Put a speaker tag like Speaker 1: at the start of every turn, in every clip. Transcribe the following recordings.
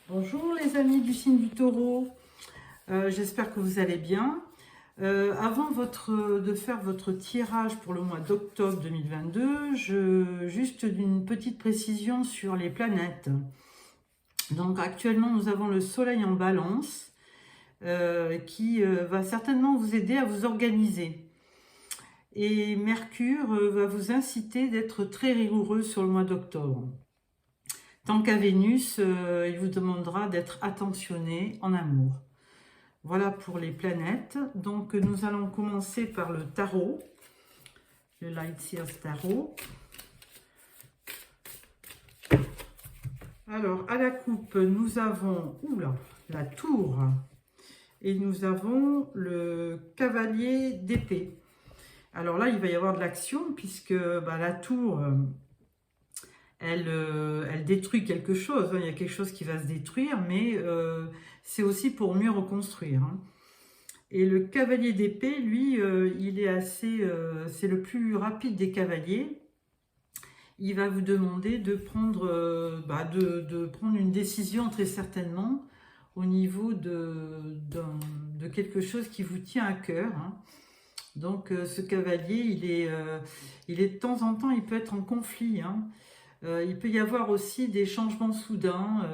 Speaker 1: Bonjour les amis du signe du Taureau, j'espère que vous allez bien. Avant de faire votre tirage pour le mois d'octobre 2022, juste une petite précision sur les planètes. Donc actuellement nous avons le soleil en balance qui va certainement vous aider à vous organiser. Et Mercure va vous inciter d'être très rigoureux sur le mois d'octobre. Tant qu'à Vénus, il vous demandera d'être attentionné en amour. Voilà pour les planètes. Donc nous allons commencer par le tarot, le Light Seers Tarot. Alors à la coupe, nous avons la tour et nous avons le cavalier d'épée. Alors là, il va y avoir de l'action puisque la tour... elle détruit quelque chose, il y a quelque chose qui va se détruire, mais c'est aussi pour mieux reconstruire. Et le cavalier d'épée, lui, il est c'est le plus rapide des cavaliers. Il va vous demander de prendre, de prendre une décision très certainement au niveau de quelque chose qui vous tient à cœur. Donc ce cavalier, il est de temps en temps, il peut être en conflit. Il peut y avoir aussi des changements soudains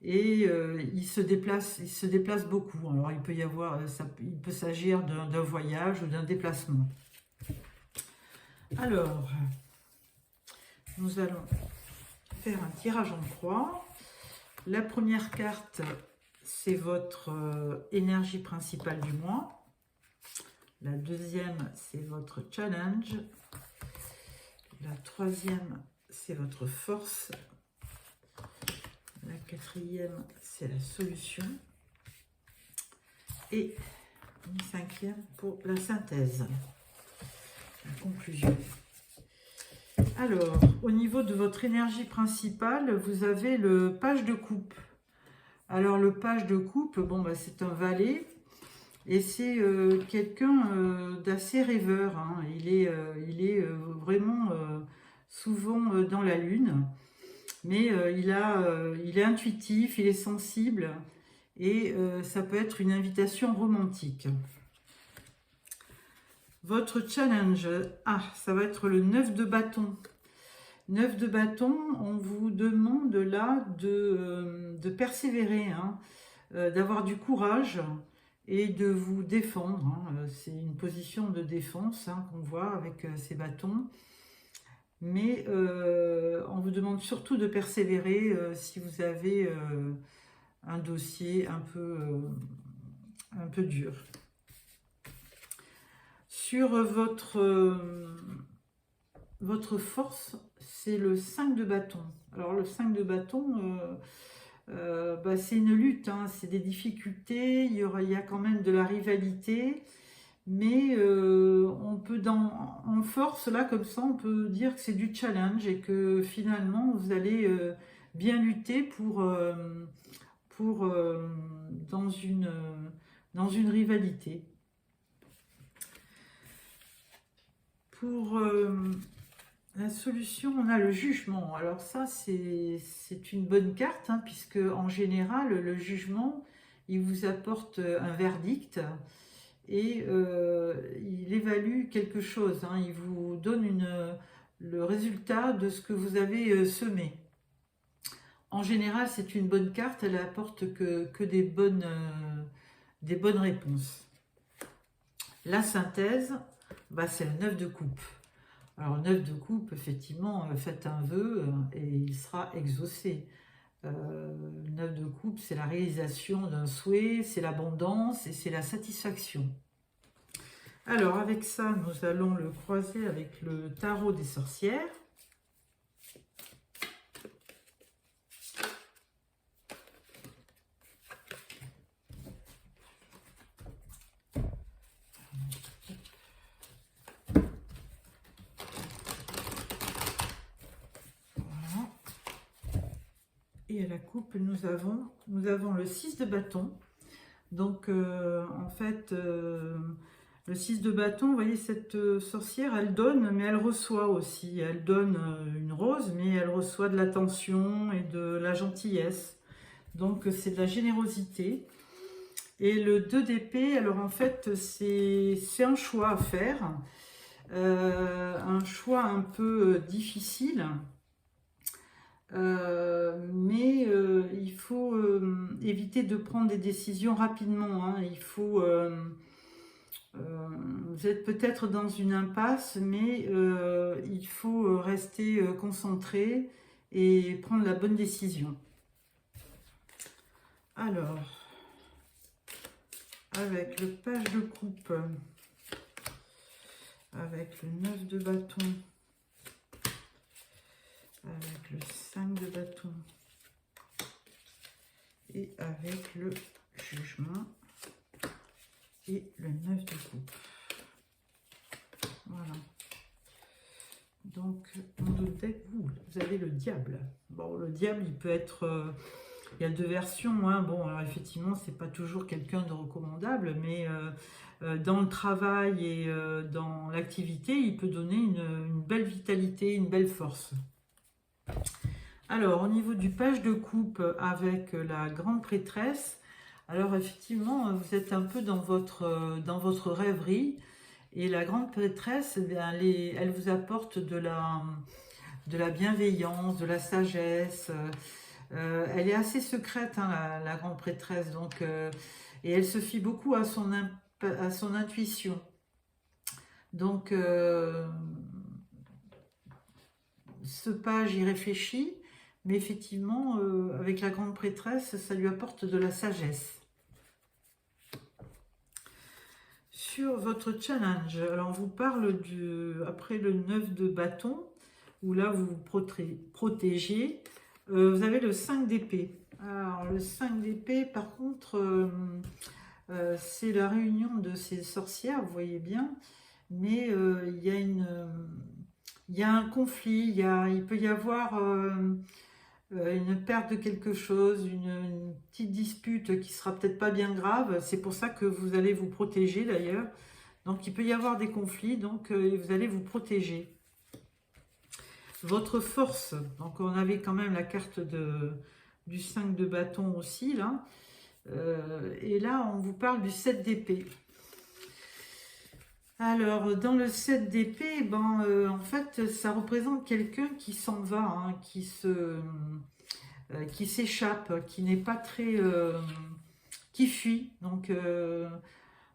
Speaker 1: et il se déplace beaucoup. Alors il peut y avoir, il peut s'agir d'un voyage ou d'un déplacement. Alors, nous allons faire un tirage en croix. La première carte, c'est votre énergie principale du mois. La deuxième, c'est votre challenge. La troisième, c'est votre force. La quatrième, c'est la solution. Et une cinquième pour la synthèse, la conclusion. Alors, au niveau de votre énergie principale, vous avez le page de coupe. Alors, le page de coupe, c'est un valet. Et c'est quelqu'un d'assez rêveur. Il est vraiment souvent dans la lune. Mais il est intuitif, il est sensible. Et ça peut être une invitation romantique. Votre challenge, ça va être le 9 de bâton. 9 de bâton, on vous demande là de persévérer, d'avoir du courage et de vous défendre. C'est une position de défense qu'on voit avec ces bâtons. Mais on vous demande surtout de persévérer si vous avez un dossier un peu dur. Sur votre force, c'est le 5 de bâton. Alors le 5 de bâton, c'est une lutte, c'est des difficultés, il y a quand même de la rivalité, mais on peut en force, là comme ça, on peut dire que c'est du challenge et que finalement vous allez bien lutter dans une rivalité. Pour la solution, on a le jugement. Alors ça, c'est une bonne carte, puisque en général, le jugement, il vous apporte un verdict et il évalue quelque chose. Il vous donne le résultat de ce que vous avez semé. En général, c'est une bonne carte, elle apporte que des bonnes réponses. La synthèse, c'est le 9 de coupe. Alors, le 9 de coupe, effectivement, faites un vœu et il sera exaucé. Le 9 de coupe, c'est la réalisation d'un souhait, c'est l'abondance et c'est la satisfaction. Alors, avec ça, nous allons le croiser avec le tarot des sorcières. Et à la coupe, nous avons le 6 de bâton. Donc, en fait, le 6 de bâton, vous voyez, cette sorcière, elle donne, mais elle reçoit aussi. Elle donne une rose, mais elle reçoit de l'attention et de la gentillesse. Donc c'est de la générosité. Et le 2 d'épée, alors en fait, c'est un choix à faire. Un choix un peu difficile. Mais il faut éviter de prendre des décisions rapidement. Hein. Il faut... vous êtes peut-être dans une impasse, mais il faut rester concentré et prendre la bonne décision. Alors, avec le page de coupe, avec le 9 de bâton, avec le 5 de bâton et avec le jugement et le 9 de coupe. Voilà. Donc, dans le deck, vous avez le diable. Bon, le diable, il peut être... il y a deux versions. Hein. Bon, alors effectivement, c'est pas toujours quelqu'un de recommandable, mais dans le travail et dans l'activité, il peut donner une belle vitalité, une belle force. Alors, au niveau du page de coupe avec la grande prêtresse, alors effectivement, vous êtes un peu dans votre rêverie. Et la grande prêtresse, eh bien, elle vous apporte de la bienveillance, de la sagesse. Elle est assez secrète, hein, la grande prêtresse. Donc, et elle se fie beaucoup à son intuition. Donc, ce page y réfléchit. Mais effectivement, avec la grande prêtresse, ça lui apporte de la sagesse. Sur votre challenge, alors on vous parle après le 9 de bâton, où là vous vous protégez, vous avez le 5 d'épée. Alors le 5 d'épée, par contre, c'est la réunion de ces sorcières, vous voyez bien, mais il y a un conflit, il peut y avoir une perte de quelque chose, une petite dispute qui sera peut-être pas bien grave. C'est pour ça que vous allez vous protéger d'ailleurs. Donc il peut y avoir des conflits, donc vous allez vous protéger. Votre force, donc on avait quand même la carte du 5 de bâton aussi là. Et là on vous parle du 7 d'épée. Alors, dans le 7 d'épée, en fait, ça représente quelqu'un qui s'en va, hein, qui s'échappe, qui n'est pas très... qui fuit. Donc,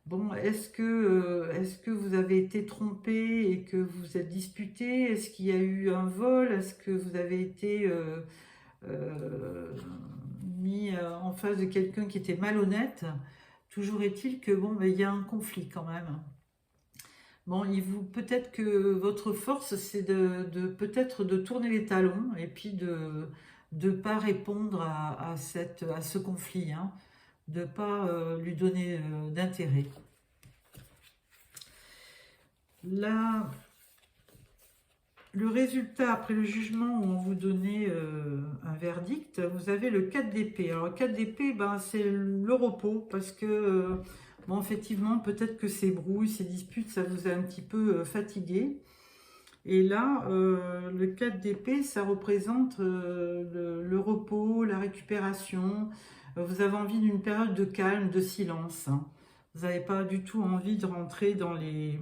Speaker 1: bon, est-ce que vous avez été trompé et que vous vous êtes disputé? Est-ce qu'il y a eu un vol? Est-ce que vous avez été mis en face de quelqu'un qui était malhonnête? Toujours est-il que, bon, il y a un conflit quand même. Bon, peut-être que votre force, c'est peut-être de tourner les talons et puis de ne pas répondre à ce conflit, hein, de ne pas lui donner d'intérêt. Là, le résultat après le jugement où on vous donnait un verdict, vous avez le 4 d'épée. Alors, le 4 d'épée, c'est le repos parce que... bon, effectivement, peut-être que ces brouilles, ces disputes, ça vous a un petit peu fatigué. Et là, le 4 d'épée, ça représente le repos, la récupération. Vous avez envie d'une période de calme, de silence. Hein. Vous n'avez pas du tout envie de rentrer dans les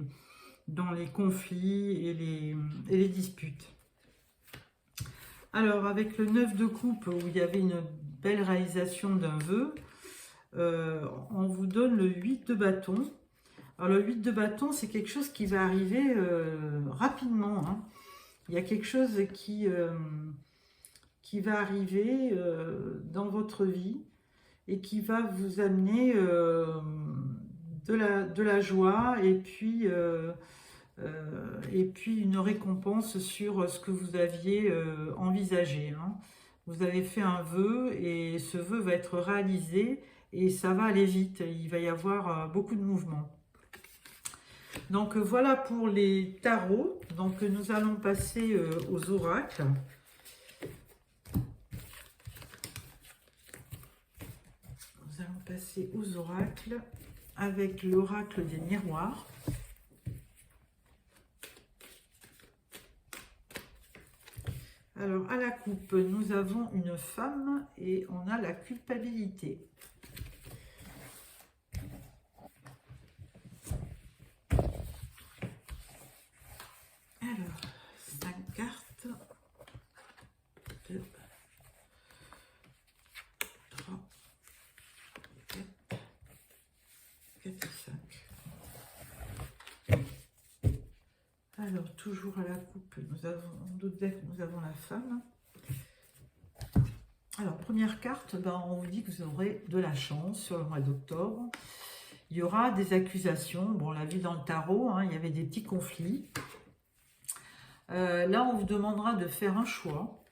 Speaker 1: conflits et les disputes. Alors, avec le 9 de coupe, où il y avait une belle réalisation d'un vœu, on vous donne le 8 de bâton. Alors le 8 de bâton, c'est quelque chose qui va arriver rapidement. Hein. Il y a quelque chose qui va arriver dans votre vie et qui va vous amener de la joie et puis une récompense sur ce que vous aviez envisagé. Hein. Vous avez fait un vœu et ce vœu va être réalisé. Et ça va aller vite, il va y avoir beaucoup de mouvements. Donc voilà pour les tarots. Donc nous allons passer aux oracles. Nous allons passer aux oracles avec l'oracle des miroirs. Alors à la coupe, nous avons une femme et on a la culpabilité. Alors, 5 cartes. 2, 3, 4, 4 et 5. Alors, toujours à la coupe, nous avons, en d'autres decks, nous avons la femme. Alors, première carte, ben, on vous dit que vous aurez de la chance sur le mois d'octobre. Il y aura des accusations. Bon, on l'a vu dans le tarot, hein, il y avait des petits conflits. Là, on vous demandera de faire un choix.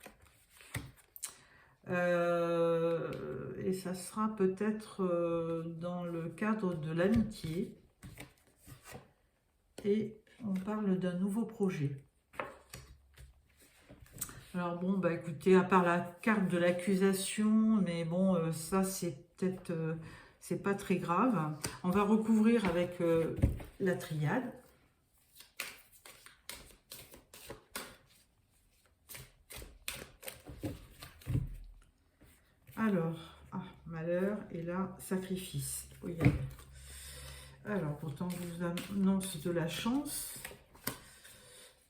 Speaker 1: Et ça sera peut-être dans le cadre de l'amitié. Et on parle d'un nouveau projet. Alors bon, bah écoutez, à part la carte de l'accusation, mais bon, ça c'est peut-être, c'est pas très grave. On va recouvrir avec la triade. Alors, malheur, et là, sacrifice. Oui. Alors, pourtant, je vous annonce de la chance.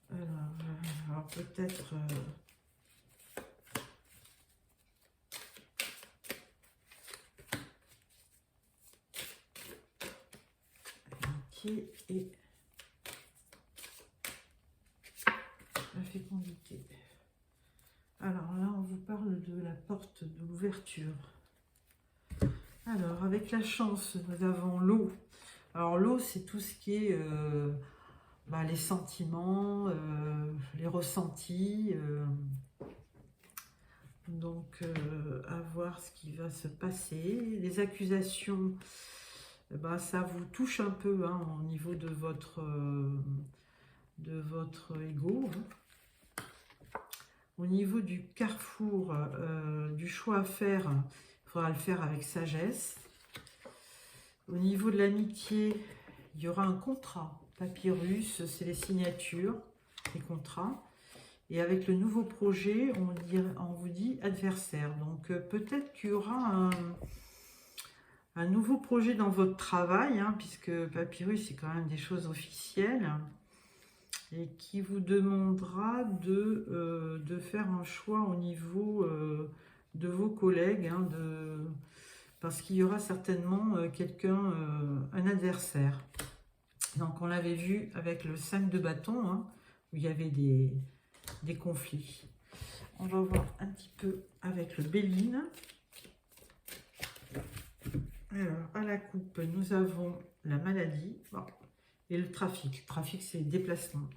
Speaker 1: Alors peut-être... et la fécondité. Alors là, on vous parle de la porte de l'ouverture. Alors, avec la chance, nous avons l'eau. Alors, l'eau, c'est tout ce qui est les sentiments, les ressentis. Donc, à voir ce qui va se passer. Les accusations, ça vous touche un peu hein, au niveau de votre ego. Hein. Au niveau du carrefour, du choix à faire, il faudra le faire avec sagesse. Au niveau de l'amitié, il y aura un contrat. Papyrus, c'est les signatures, les contrats. Et avec le nouveau projet, on vous dit adversaire. Donc peut-être qu'il y aura un nouveau projet dans votre travail, hein, puisque Papyrus, c'est quand même des choses officielles. Et qui vous demandera de faire un choix au niveau de vos collègues, hein, parce qu'il y aura certainement un adversaire. Donc on l'avait vu avec le 5 de bâton, hein, où il y avait des conflits. On va voir un petit peu avec le Béline. Alors, à la coupe, nous avons la maladie et le trafic. Le trafic, c'est les déplacements.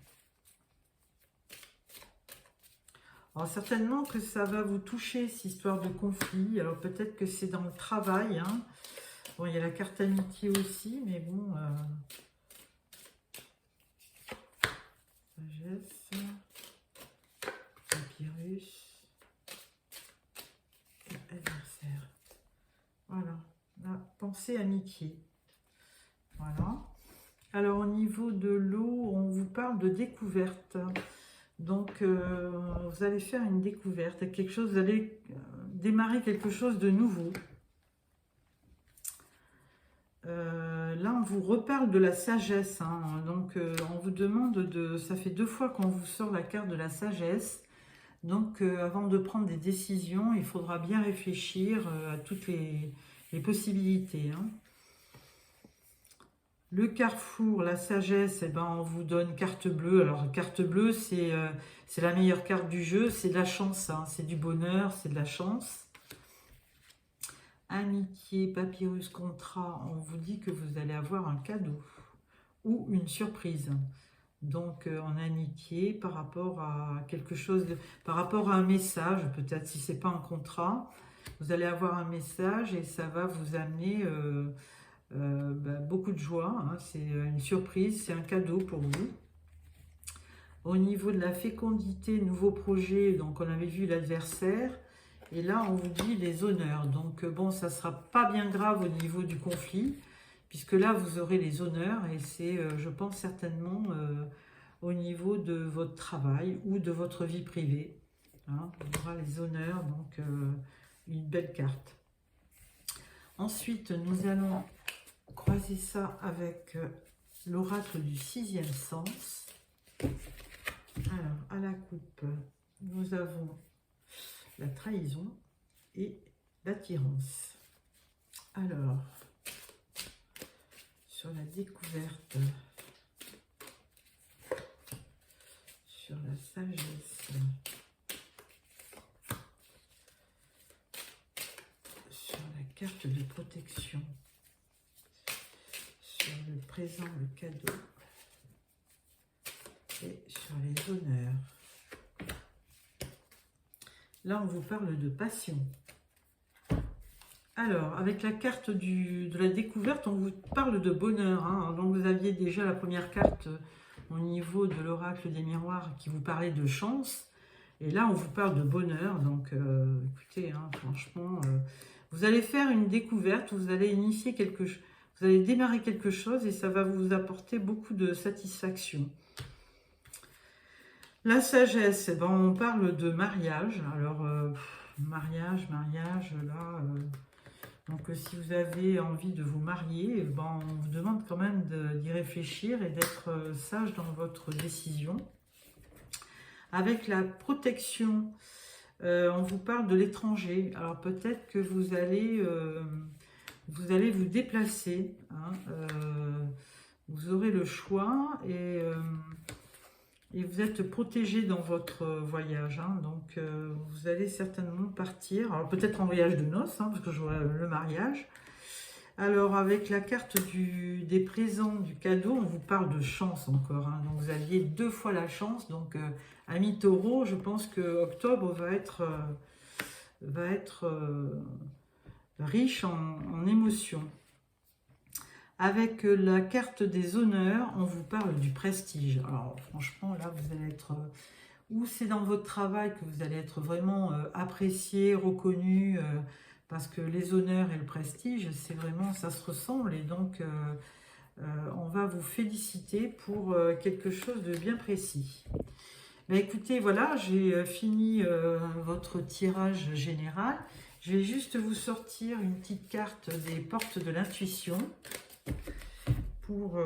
Speaker 1: Alors, certainement que ça va vous toucher, cette histoire de conflit. Alors, peut-être que c'est dans le travail. Hein. Bon, il y a la carte amitié aussi, mais bon... sagesse, papyrus, et adversaire. Voilà. La pensée amitié. Voilà. Alors, au niveau de l'eau, on vous parle de découverte. Donc, vous allez faire une découverte, vous allez démarrer quelque chose de nouveau. Là, on vous reparle de la sagesse. Hein. Donc, on vous demande ça fait 2 fois qu'on vous sort la carte de la sagesse. Donc, avant de prendre des décisions, il faudra bien réfléchir à toutes les possibilités. Hein. Le carrefour, la sagesse, on vous donne carte bleue. Alors, carte bleue, c'est la meilleure carte du jeu. C'est de la chance, hein. C'est du bonheur, c'est de la chance. Amitié, papyrus, contrat, on vous dit que vous allez avoir un cadeau ou une surprise. Donc, en amitié, par rapport à quelque chose, par rapport à un message, peut-être si ce n'est pas un contrat, vous allez avoir un message et ça va vous amener... beaucoup de joie, hein. C'est une surprise, c'est un cadeau pour vous. Au niveau de la fécondité, nouveau projet, donc on avait vu l'adversaire, et là on vous dit les honneurs. Donc bon, ça sera pas bien grave au niveau du conflit, puisque là vous aurez les honneurs, et c'est, je pense certainement, au niveau de votre travail ou de votre vie privée. Hein, on aura les honneurs, donc une belle carte. Ensuite, nous allons croiser ça avec l'oracle du sixième sens. Alors, à la coupe, nous avons la trahison et l'attirance. Alors, sur la découverte, sur la sagesse, sur la carte de protection, sur le présent, le cadeau, et sur les honneurs. Là, on vous parle de passion. Alors, avec la carte de la découverte, on vous parle de bonheur. Hein. Donc, vous aviez déjà la première carte au niveau de l'oracle des miroirs qui vous parlait de chance. Et là, on vous parle de bonheur. Donc, écoutez, hein, franchement, vous allez faire une découverte, vous allez initier quelque chose, vous allez démarrer quelque chose et ça va vous apporter beaucoup de satisfaction. La sagesse, ben, on parle de mariage. Alors, mariage, là... donc, si vous avez envie de vous marier, ben, on vous demande quand même d'y réfléchir et d'être sage dans votre décision. Avec la protection, on vous parle de l'étranger. Alors, peut-être que vous allez vous déplacer. Hein, vous aurez le choix et vous êtes protégé dans votre voyage. Hein, donc, vous allez certainement partir. Alors, peut-être en voyage de noces, hein, parce que je vois le mariage. Alors, avec la carte des présents, du cadeau, on vous parle de chance encore. Hein, donc, vous aviez 2 fois la chance. Donc, amis taureaux, je pense que octobre va être riche en émotions. Avec la carte des honneurs, on vous parle du prestige. Alors franchement, là, vous allez être... ou c'est dans votre travail que vous allez être vraiment apprécié, reconnu, parce que les honneurs et le prestige, c'est vraiment, ça se ressemble. Et donc, on va vous féliciter pour quelque chose de bien précis. Ben, écoutez, voilà, j'ai fini votre tirage général. Je vais juste vous sortir une petite carte des portes de l'intuition pour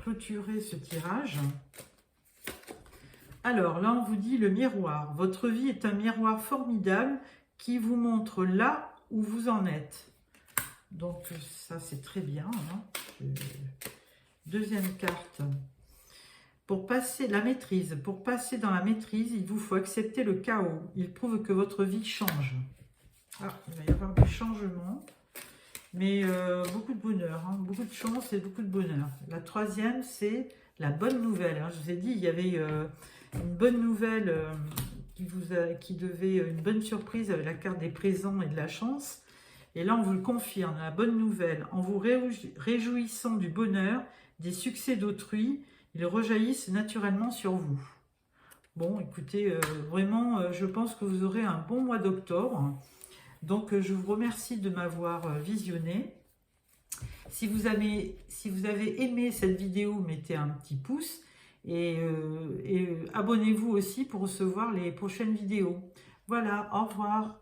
Speaker 1: clôturer ce tirage. Alors là, on vous dit le miroir. Votre vie est un miroir formidable qui vous montre là où vous en êtes. Donc ça, c'est très bien. Hein. Deuxième carte. Pour passer la maîtrise, pour passer dans la maîtrise, il vous faut accepter le chaos. Il prouve que votre vie change. Ah, il va y avoir du changement, mais beaucoup de bonheur, hein, beaucoup de chance et beaucoup de bonheur. La troisième, c'est la bonne nouvelle. Hein. Je vous ai dit, il y avait une bonne nouvelle qui devait, une bonne surprise avec la carte des présents et de la chance. Et là, on vous le confirme, la bonne nouvelle. En vous réjouissant du bonheur, des succès d'autrui, ils rejaillissent naturellement sur vous. Bon, écoutez, vraiment, je pense que vous aurez un bon mois d'octobre. Donc, je vous remercie de m'avoir visionné. Si vous avez aimé cette vidéo, mettez un petit pouce et abonnez-vous aussi pour recevoir les prochaines vidéos. Voilà, au revoir.